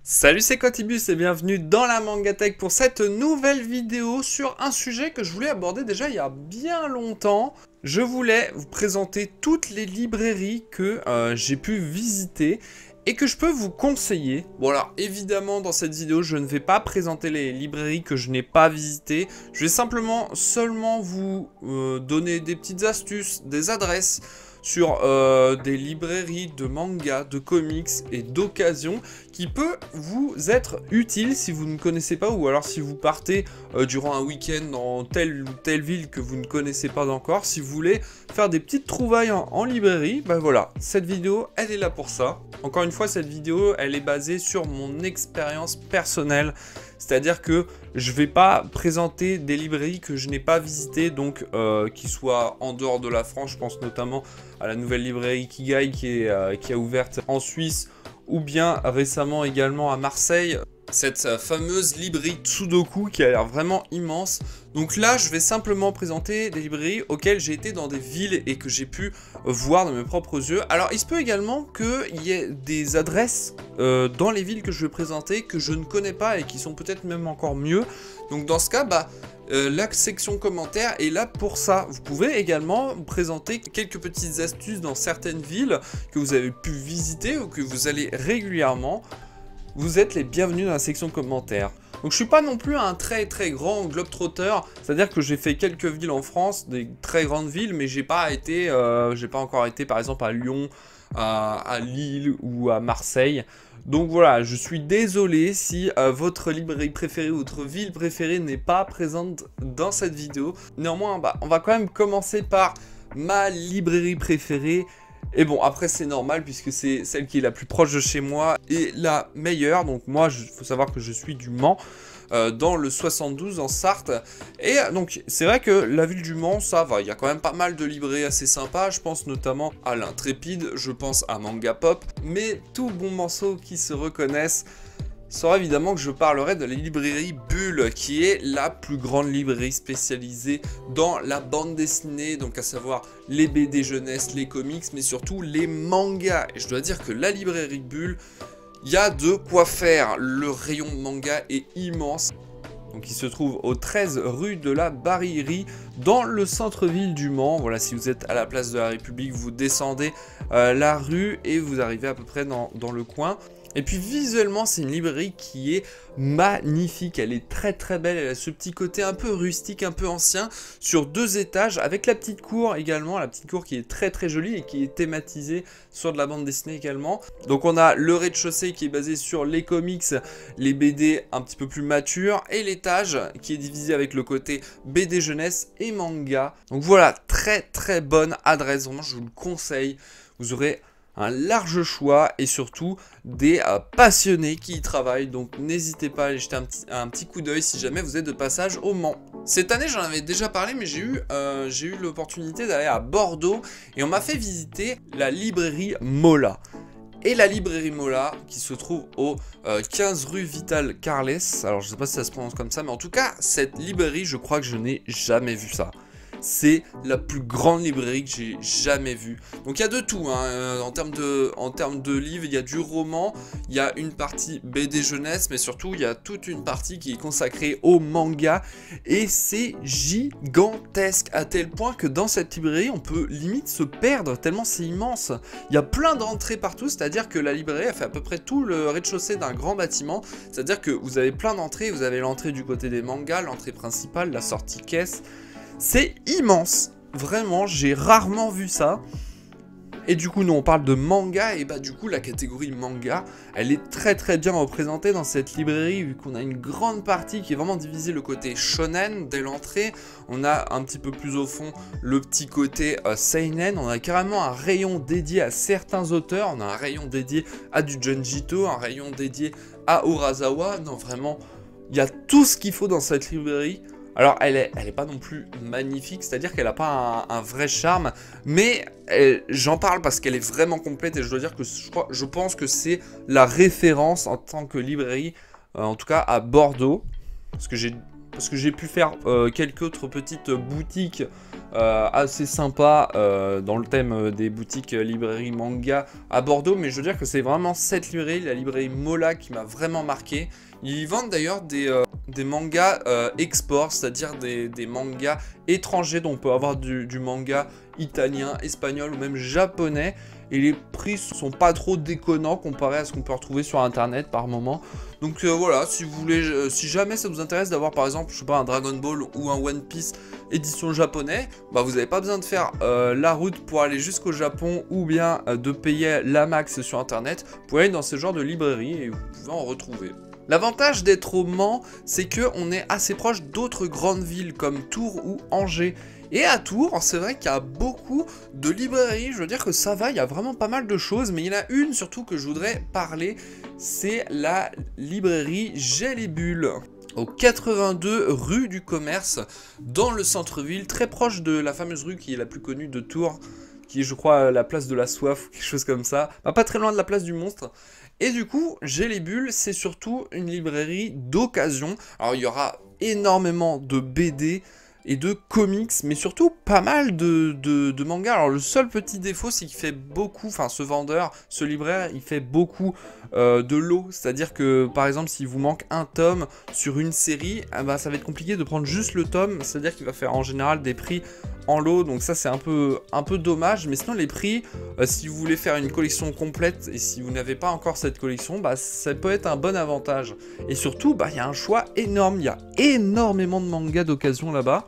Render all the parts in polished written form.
Salut, c'est Cotibus et bienvenue dans la Mangatech pour cette nouvelle vidéo sur un sujet que je voulais aborder déjà il y a bien longtemps. Je voulais vous présenter toutes les librairies que j'ai pu visiter et que je peux vous conseiller. Bon alors évidemment dans cette vidéo je ne vais pas présenter les librairies que je n'ai pas visitées. Je vais seulement vous donner des petites astuces, des adresses sur des librairies de manga, de comics et d'occasion qui peut vous être utile si vous ne connaissez pas ou alors si vous partez durant un week-end dans telle ou telle ville que vous ne connaissez pas encore. Si vous voulez faire des petites trouvailles en librairie, bah voilà, cette vidéo elle est là pour ça. Encore une fois, cette vidéo elle est basée sur mon expérience personnelle. C'est-à-dire que je ne vais pas présenter des librairies que je n'ai pas visitées, donc qui soient en dehors de la France. Je pense notamment à la nouvelle librairie Kigai qui a ouverte en Suisse, ou bien récemment également à Marseille. Cette fameuse librairie Tsudoku qui a l'air vraiment immense. Donc là, je vais simplement présenter des librairies auxquelles j'ai été dans des villes et que j'ai pu voir de mes propres yeux. Alors, il se peut également qu'il y ait des adresses dans les villes que je vais présenter que je ne connais pas et qui sont peut-être même encore mieux. Donc dans ce cas, la section commentaires est là pour ça. Vous pouvez également présenter quelques petites astuces dans certaines villes que vous avez pu visiter ou que vous allez régulièrement. Vous êtes les bienvenus dans la section commentaires. Donc je suis pas non plus un très grand globetrotter, c'est-à-dire que j'ai fait quelques villes en France, des très grandes villes, mais j'ai pas encore été par exemple à Lyon, à Lille ou à Marseille. Donc voilà, je suis désolé si votre librairie préférée ou votre ville préférée n'est pas présente dans cette vidéo. Néanmoins, on va quand même commencer par ma librairie préférée. Et bon, après c'est normal puisque c'est celle qui est la plus proche de chez moi et la meilleure. Donc moi, il faut savoir que je suis du Mans, dans le 72 en Sarthe. Et donc c'est vrai que la ville du Mans, ça va, il y a quand même pas mal de librairies assez sympas. Je pense notamment à l'Intrépide, je pense à Manga Pop. Mais tout bon morceau qui se reconnaissent saura évidemment que je parlerai de la librairie Bulle, qui est la plus grande librairie spécialisée dans la bande dessinée, donc à savoir les BD jeunesse, les comics, mais surtout les mangas. Et je dois dire que la librairie Bulle, il y a de quoi faire. Le rayon manga est immense. Donc il se trouve au 13 rue de la Barillerie, dans le centre-ville du Mans. Voilà, si vous êtes à la place de la République, vous descendez la rue et vous arrivez à peu près dans le coin. Et puis visuellement, c'est une librairie qui est magnifique, elle est très belle, elle a ce petit côté un peu rustique, un peu ancien, sur 2 étages, avec la petite cour également, la petite cour qui est très jolie et qui est thématisée sur de la bande dessinée également. Donc on a le rez-de-chaussée qui est basé sur les comics, les BD un petit peu plus matures, et l'étage qui est divisé avec le côté BD jeunesse et manga. Donc voilà, très bonne adresse, vraiment je vous le conseille, vous aurez un large choix et surtout des passionnés qui y travaillent, donc n'hésitez pas à aller jeter un petit coup d'œil si jamais vous êtes de passage au Mans. Cette année j'en avais déjà parlé, mais j'ai eu l'opportunité d'aller à Bordeaux et on m'a fait visiter la librairie Mola. Et la librairie Mola qui se trouve au 15 rue Vital Carles, alors je sais pas si ça se prononce comme ça, mais en tout cas cette librairie, je crois que je n'ai jamais vu ça. C'est la plus grande librairie que j'ai jamais vue. Donc il y a de tout, hein. En termes de livres, il y a du roman, il y a une partie BD jeunesse, mais surtout il y a toute une partie qui est consacrée au manga. Et c'est gigantesque, à tel point que dans cette librairie, on peut limite se perdre, tellement c'est immense. Il y a plein d'entrées partout, c'est-à-dire que la librairie, elle fait à peu près tout le rez-de-chaussée d'un grand bâtiment. C'est-à-dire que vous avez plein d'entrées, vous avez l'entrée du côté des mangas, l'entrée principale, la sortie caisse. C'est immense, vraiment, j'ai rarement vu ça. Et du coup, nous on parle de manga, et du coup la catégorie manga, elle est très bien représentée dans cette librairie, vu qu'on a une grande partie qui est vraiment divisée le côté shonen dès l'entrée. On a un petit peu plus au fond le petit côté seinen, on a carrément un rayon dédié à certains auteurs, on a un rayon dédié à du Junjito, un rayon dédié à Urasawa. Non, vraiment, il y a tout ce qu'il faut dans cette librairie. Alors, elle est pas non plus magnifique, c'est-à-dire qu'elle n'a pas un vrai charme, mais j'en parle parce qu'elle est vraiment complète et je dois dire que je pense que c'est la référence en tant que librairie, en tout cas à Bordeaux, parce que j'ai pu faire quelques autres petites boutiques assez sympa dans le thème des boutiques librairie manga à Bordeaux, mais je veux dire que c'est vraiment cette librairie, la librairie Mola, qui m'a vraiment marqué. Ils vendent d'ailleurs des mangas export, c'est-à-dire des mangas étrangers, dont on peut avoir du manga italien, espagnol ou même japonais. Et les prix sont pas trop déconnants comparé à ce qu'on peut retrouver sur internet par moment. Donc voilà, si vous voulez, si jamais ça vous intéresse d'avoir par exemple, je sais pas, un Dragon Ball ou un One Piece édition japonais, bah vous n'avez pas besoin de faire la route pour aller jusqu'au Japon ou bien de payer la max sur internet. Vous pouvez aller dans ce genre de librairie et vous pouvez en retrouver. L'avantage d'être au Mans, c'est qu'on est assez proche d'autres grandes villes comme Tours ou Angers. Et à Tours, c'est vrai qu'il y a beaucoup de librairies, je veux dire que ça va, il y a vraiment pas mal de choses, mais il y en a une surtout que je voudrais parler, c'est la librairie Gel et Bulles, au 82 rue du Commerce, dans le centre-ville, très proche de la fameuse rue qui est la plus connue de Tours, qui est je crois la place de la soif ou quelque chose comme ça, bah, pas très loin de la place du monstre. Et du coup, Gel et Bulles, c'est surtout une librairie d'occasion. Alors il y aura énormément de BD et de comics, mais surtout pas mal de mangas. Alors le seul petit défaut, c'est qu'il fait beaucoup, enfin ce vendeur, ce libraire, il fait beaucoup de lots. C'est-à-dire que par exemple, s'il vous manque un tome sur une série, bah, ça va être compliqué de prendre juste le tome. C'est-à-dire qu'il va faire en général des prix en lot, donc ça c'est un peu dommage, mais sinon les prix, si vous voulez faire une collection complète et si vous n'avez pas encore cette collection, bah ça peut être un bon avantage. Et surtout, bah il y a un choix énorme, il y a énormément de mangas d'occasion là-bas.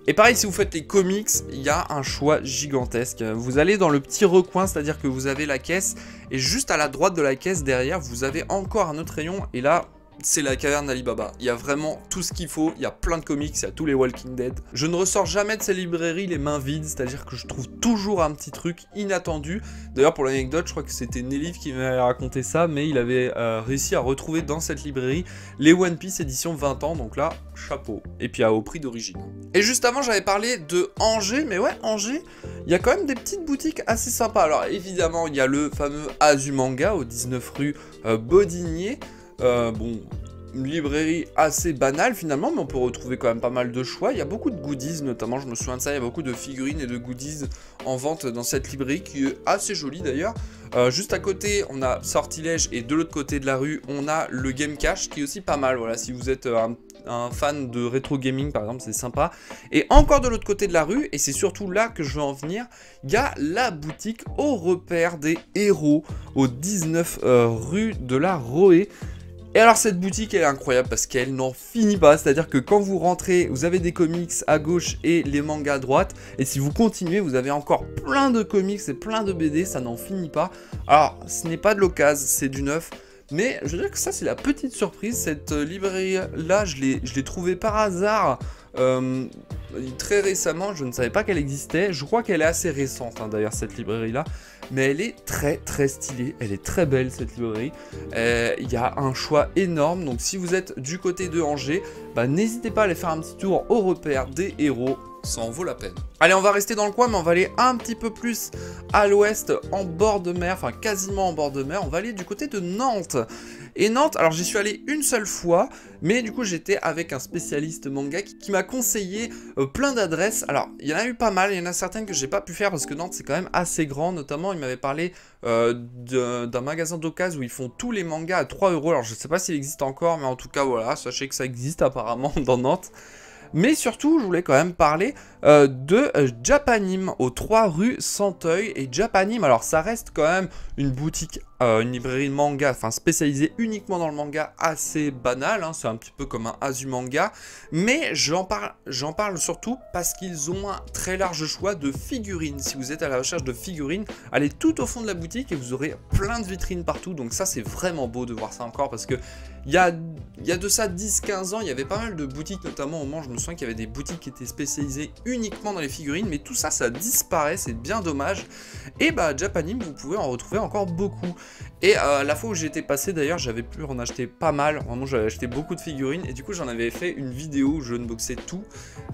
Et pareil, si vous faites les comics, il y a un choix gigantesque. Vous allez dans le petit recoin, c'est-à-dire que vous avez la caisse, et juste à la droite de la caisse, derrière, vous avez encore un autre rayon, et là, c'est la caverne d'Ali Baba. Il y a vraiment tout ce qu'il faut, il y a plein de comics, il y a tous les Walking Dead. Je ne ressors jamais de ces librairies les mains vides, c'est-à-dire que je trouve toujours un petit truc inattendu. D'ailleurs, pour l'anecdote, je crois que c'était Nelif qui m'avait raconté ça, mais il avait réussi à retrouver dans cette librairie les One Piece édition 20 ans, donc là, chapeau. Et puis au prix d'origine. Et juste avant, j'avais parlé de Angers, mais ouais, Angers, il y a quand même des petites boutiques assez sympas. Alors évidemment, il y a le fameux Azumanga au 19 rue Bodinier. Bon, une librairie assez banale finalement, mais on peut retrouver quand même pas mal de choix. Il y a beaucoup de goodies, notamment, je me souviens de ça, il y a beaucoup de figurines et de goodies en vente dans cette librairie qui est assez jolie d'ailleurs. Juste à côté, on a Sortilège et de l'autre côté de la rue, on a le Game Cache qui est aussi pas mal. Voilà, si vous êtes un fan de rétro gaming par exemple, c'est sympa. Et encore de l'autre côté de la rue, et c'est surtout là que je veux en venir, il y a la boutique au repère des héros au 19 rue de la Roé. Et alors cette boutique elle est incroyable parce qu'elle n'en finit pas, c'est-à-dire que quand vous rentrez, vous avez des comics à gauche et les mangas à droite, et si vous continuez, vous avez encore plein de comics et plein de BD, ça n'en finit pas. Alors ce n'est pas de l'occasion, c'est du neuf, mais je veux dire que ça c'est la petite surprise, cette librairie là, je l'ai trouvée par hasard très récemment, je ne savais pas qu'elle existait, je crois qu'elle est assez récente hein, d'ailleurs cette librairie là, mais elle est très stylée, elle est très belle cette librairie, il y a un choix énorme, donc si vous êtes du côté de Angers, bah, n'hésitez pas à aller faire un petit tour au repère des héros, ça en vaut la peine. Allez, on va rester dans le coin, mais on va aller un petit peu plus à l'ouest, en bord de mer, enfin quasiment en bord de mer, on va aller du côté de Nantes. Et Nantes, alors j'y suis allé une seule fois, mais du coup j'étais avec un spécialiste manga qui m'a conseillé plein d'adresses. Alors il y en a eu pas mal, il y en a certaines que j'ai pas pu faire parce que Nantes c'est quand même assez grand, notamment il m'avait parlé d'un magasin d'occasion où ils font tous les mangas à 3 €. Alors je sais pas s'il existe encore, mais en tout cas voilà, sachez que ça existe apparemment dans Nantes. Mais surtout, je voulais quand même parler de Japanime, aux 3 rue Santeuil. Et Japanime, alors ça reste quand même une boutique, une librairie de manga, enfin spécialisée uniquement dans le manga, assez banale, hein, c'est un petit peu comme un Azumanga. Mais j'en parle surtout parce qu'ils ont un très large choix de figurines. Si vous êtes à la recherche de figurines, allez tout au fond de la boutique et vous aurez plein de vitrines partout. Donc ça, c'est vraiment beau de voir ça encore parce que il y a de ça 10-15 ans, il y avait pas mal de boutiques, notamment au Mans, je me souviens qu'il y avait des boutiques qui étaient spécialisées uniquement dans les figurines, mais tout ça, ça disparaît, c'est bien dommage. Et bah, Japanime, vous pouvez en retrouver encore beaucoup. Et la fois où j'étais passé, d'ailleurs, j'avais pu en acheter pas mal, vraiment, j'avais acheté beaucoup de figurines, et du coup, j'en avais fait une vidéo où je unboxais tout.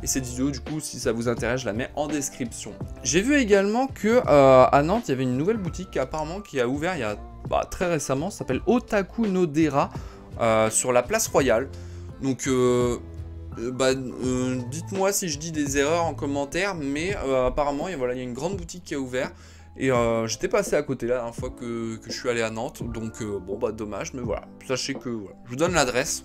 Et cette vidéo, du coup, si ça vous intéresse, je la mets en description. J'ai vu également que à Nantes, il y avait une nouvelle boutique, apparemment, qui a ouvert il y a très récemment, ça s'appelle Otaku no Dera. Sur la place Royale. Donc dites-moi si je dis des erreurs en commentaire, mais apparemment, voilà, il y a une grande boutique qui a ouvert. Et j'étais passé à côté la dernière fois que je suis allé à Nantes, donc bon bah dommage, mais voilà, sachez que voilà. Je vous donne l'adresse,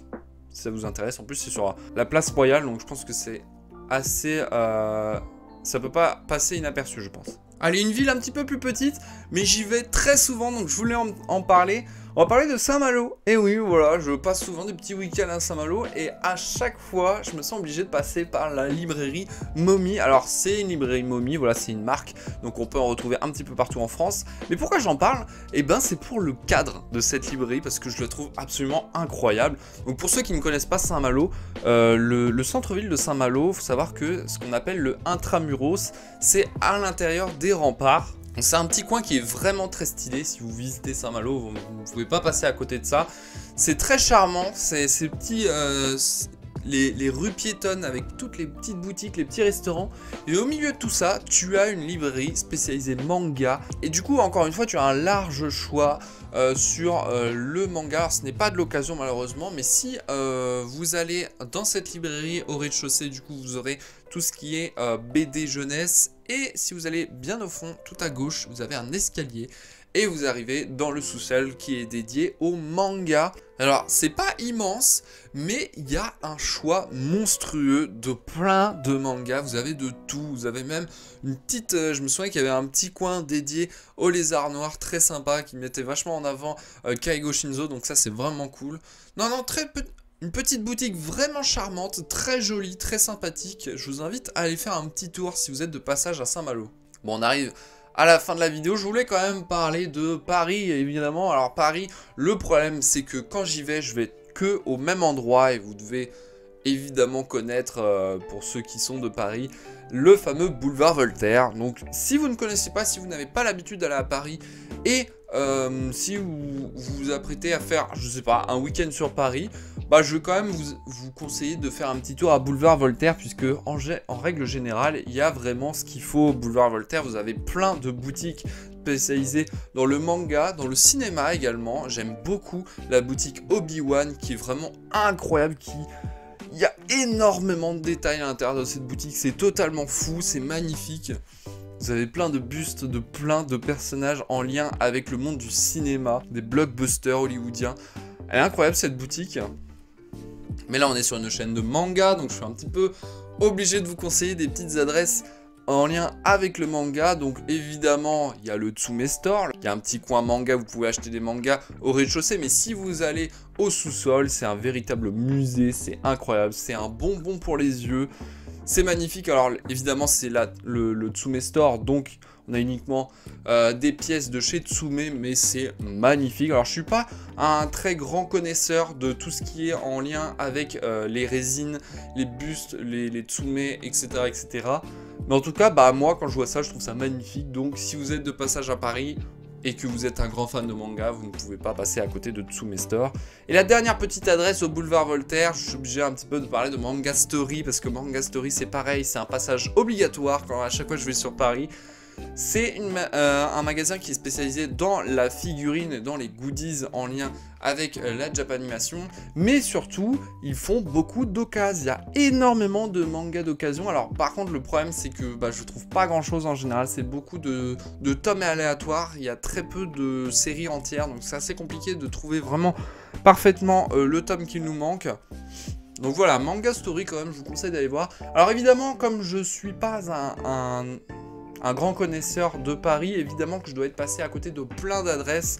si ça vous intéresse, en plus c'est sur la place Royale, donc je pense que c'est assez... ça peut pas passer inaperçu je pense. Allez, une ville un petit peu plus petite, mais j'y vais très souvent, donc je voulais en parler. On va parler de Saint-Malo. Et oui, voilà, je passe souvent des petits week-ends à Saint-Malo. Et à chaque fois, je me sens obligé de passer par la librairie Momi. Alors, c'est une librairie Momi, voilà, c'est une marque. Donc, on peut en retrouver un petit peu partout en France. Mais pourquoi j'en parle? Eh ben, c'est pour le cadre de cette librairie, parce que je le trouve absolument incroyable. Donc, pour ceux qui ne connaissent pas Saint-Malo, le centre-ville de Saint-Malo, il faut savoir que ce qu'on appelle le Intramuros, c'est à l'intérieur des remparts. C'est un petit coin qui est vraiment très stylé. Si vous visitez Saint-Malo, vous ne pouvez pas passer à côté de ça. C'est très charmant, c'est ces petits... les rues piétonnes avec toutes les petites boutiques, les petits restaurants. Et au milieu de tout ça, tu as une librairie spécialisée manga. Et du coup, encore une fois, tu as un large choix sur le manga. Alors, ce n'est pas de l'occasion malheureusement, mais si vous allez dans cette librairie au rez-de-chaussée, du coup, vous aurez tout ce qui est BD jeunesse. Et si vous allez bien au fond, tout à gauche, vous avez un escalier. Et vous arrivez dans le sous-sol qui est dédié au manga. Alors, c'est pas immense, mais il y a un choix monstrueux de plein de mangas. Vous avez de tout. Vous avez même une petite... je me souviens qu'il y avait un petit coin dédié au lézard noir très sympa qui mettait vachement en avant Kaigo Shinzo. Donc ça, c'est vraiment cool. Non, une petite boutique vraiment charmante, très jolie, très sympathique. Je vous invite à aller faire un petit tour si vous êtes de passage à Saint-Malo. Bon, on arrive... à la fin de la vidéo, je voulais quand même parler de Paris, évidemment. Alors Paris, le problème c'est que quand j'y vais, je vais que au même endroit et vous devez évidemment connaître, pour ceux qui sont de Paris, le fameux boulevard Voltaire. Donc si vous ne connaissez pas, si vous n'avez pas l'habitude d'aller à Paris et si vous vous apprêtez à faire, je sais pas, un week-end sur Paris, bah je vais quand même vous conseiller de faire un petit tour à boulevard Voltaire, puisque en règle générale, il y a vraiment ce qu'il faut au boulevard Voltaire. Vous avez plein de boutiques spécialisées dans le manga, dans le cinéma également. J'aime beaucoup la boutique Obi-Wan qui est vraiment incroyable, il y a énormément de détails à l'intérieur de cette boutique, c'est totalement fou, c'est magnifique. Vous avez plein de bustes de plein de personnages en lien avec le monde du cinéma, des blockbusters hollywoodiens. Elle est incroyable cette boutique. Mais là on est sur une chaîne de manga, donc je suis un petit peu obligé de vous conseiller des petites adresses en lien avec le manga. Donc évidemment il y a le Tsume Store, il y a un petit coin manga, vous pouvez acheter des mangas au rez-de-chaussée. Mais si vous allez au sous-sol, c'est un véritable musée, c'est incroyable, c'est un bonbon pour les yeux. C'est magnifique. Alors évidemment c'est le Tsume Store, donc on a uniquement des pièces de chez Tsume, mais c'est magnifique. Alors je suis pas un très grand connaisseur de tout ce qui est en lien avec les résines, les bustes, les Tsume, etc., etc. Mais en tout cas, bah moi quand je vois ça, je trouve ça magnifique. Donc si vous êtes de passage à Paris et que vous êtes un grand fan de manga, vous ne pouvez pas passer à côté de Tsume Store. Et la dernière petite adresse au boulevard Voltaire, je suis obligé un petit peu de parler de Manga Story, parce que Manga Story c'est pareil, c'est un passage obligatoire quand à chaque fois je vais sur Paris. C'est un magasin qui est spécialisé dans la figurine et dans les goodies en lien avec la Japanimation. Mais surtout, ils font beaucoup d'occasions. Il y a énormément de mangas d'occasion. Alors par contre, le problème c'est que je trouve pas grand chose en général. C'est beaucoup de tomes aléatoires. Il y a très peu de séries entières. Donc c'est assez compliqué de trouver vraiment parfaitement le tome qu'il nous manque. Donc voilà, Manga Story quand même, je vous conseille d'aller voir. Alors évidemment, comme je suis pas un grand connaisseur de Paris, évidemment que je dois être passé à côté de plein d'adresses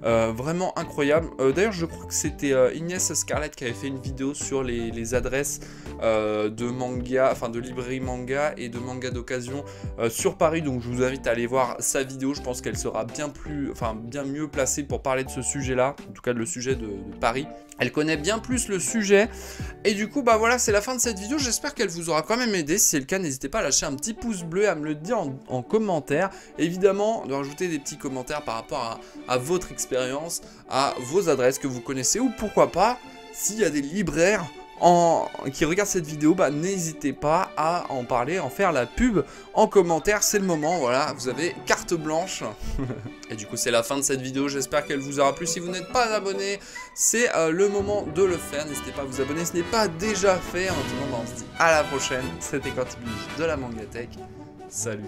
vraiment incroyables. D'ailleurs, je crois que c'était Inès Scarlett qui avait fait une vidéo sur les adresses de manga, enfin de librairie manga et de manga d'occasion sur Paris. Donc je vous invite à aller voir sa vidéo. Je pense qu'elle sera bien mieux placée pour parler de ce sujet-là, en tout cas le sujet de Paris. Elle connaît bien plus le sujet. Et du coup, bah voilà, c'est la fin de cette vidéo. J'espère qu'elle vous aura quand même aidé. Si c'est le cas, n'hésitez pas à lâcher un petit pouce bleu, à me le dire en commentaire. Évidemment, de rajouter des petits commentaires par rapport à votre expérience, à vos adresses que vous connaissez. Ou pourquoi pas, s'il y a des libraires qui regardent cette vidéo, bah, n'hésitez pas à en parler, en faire la pub en commentaire. C'est le moment, voilà, vous avez carte blanche. Et du coup, c'est la fin de cette vidéo. J'espère qu'elle vous aura plu. Si vous n'êtes pas abonné, c'est le moment de le faire. N'hésitez pas à vous abonner, ce n'est pas déjà fait. En attendant, bah, on se dit à la prochaine. C'était Quantibuge de la Mangatech. Salut.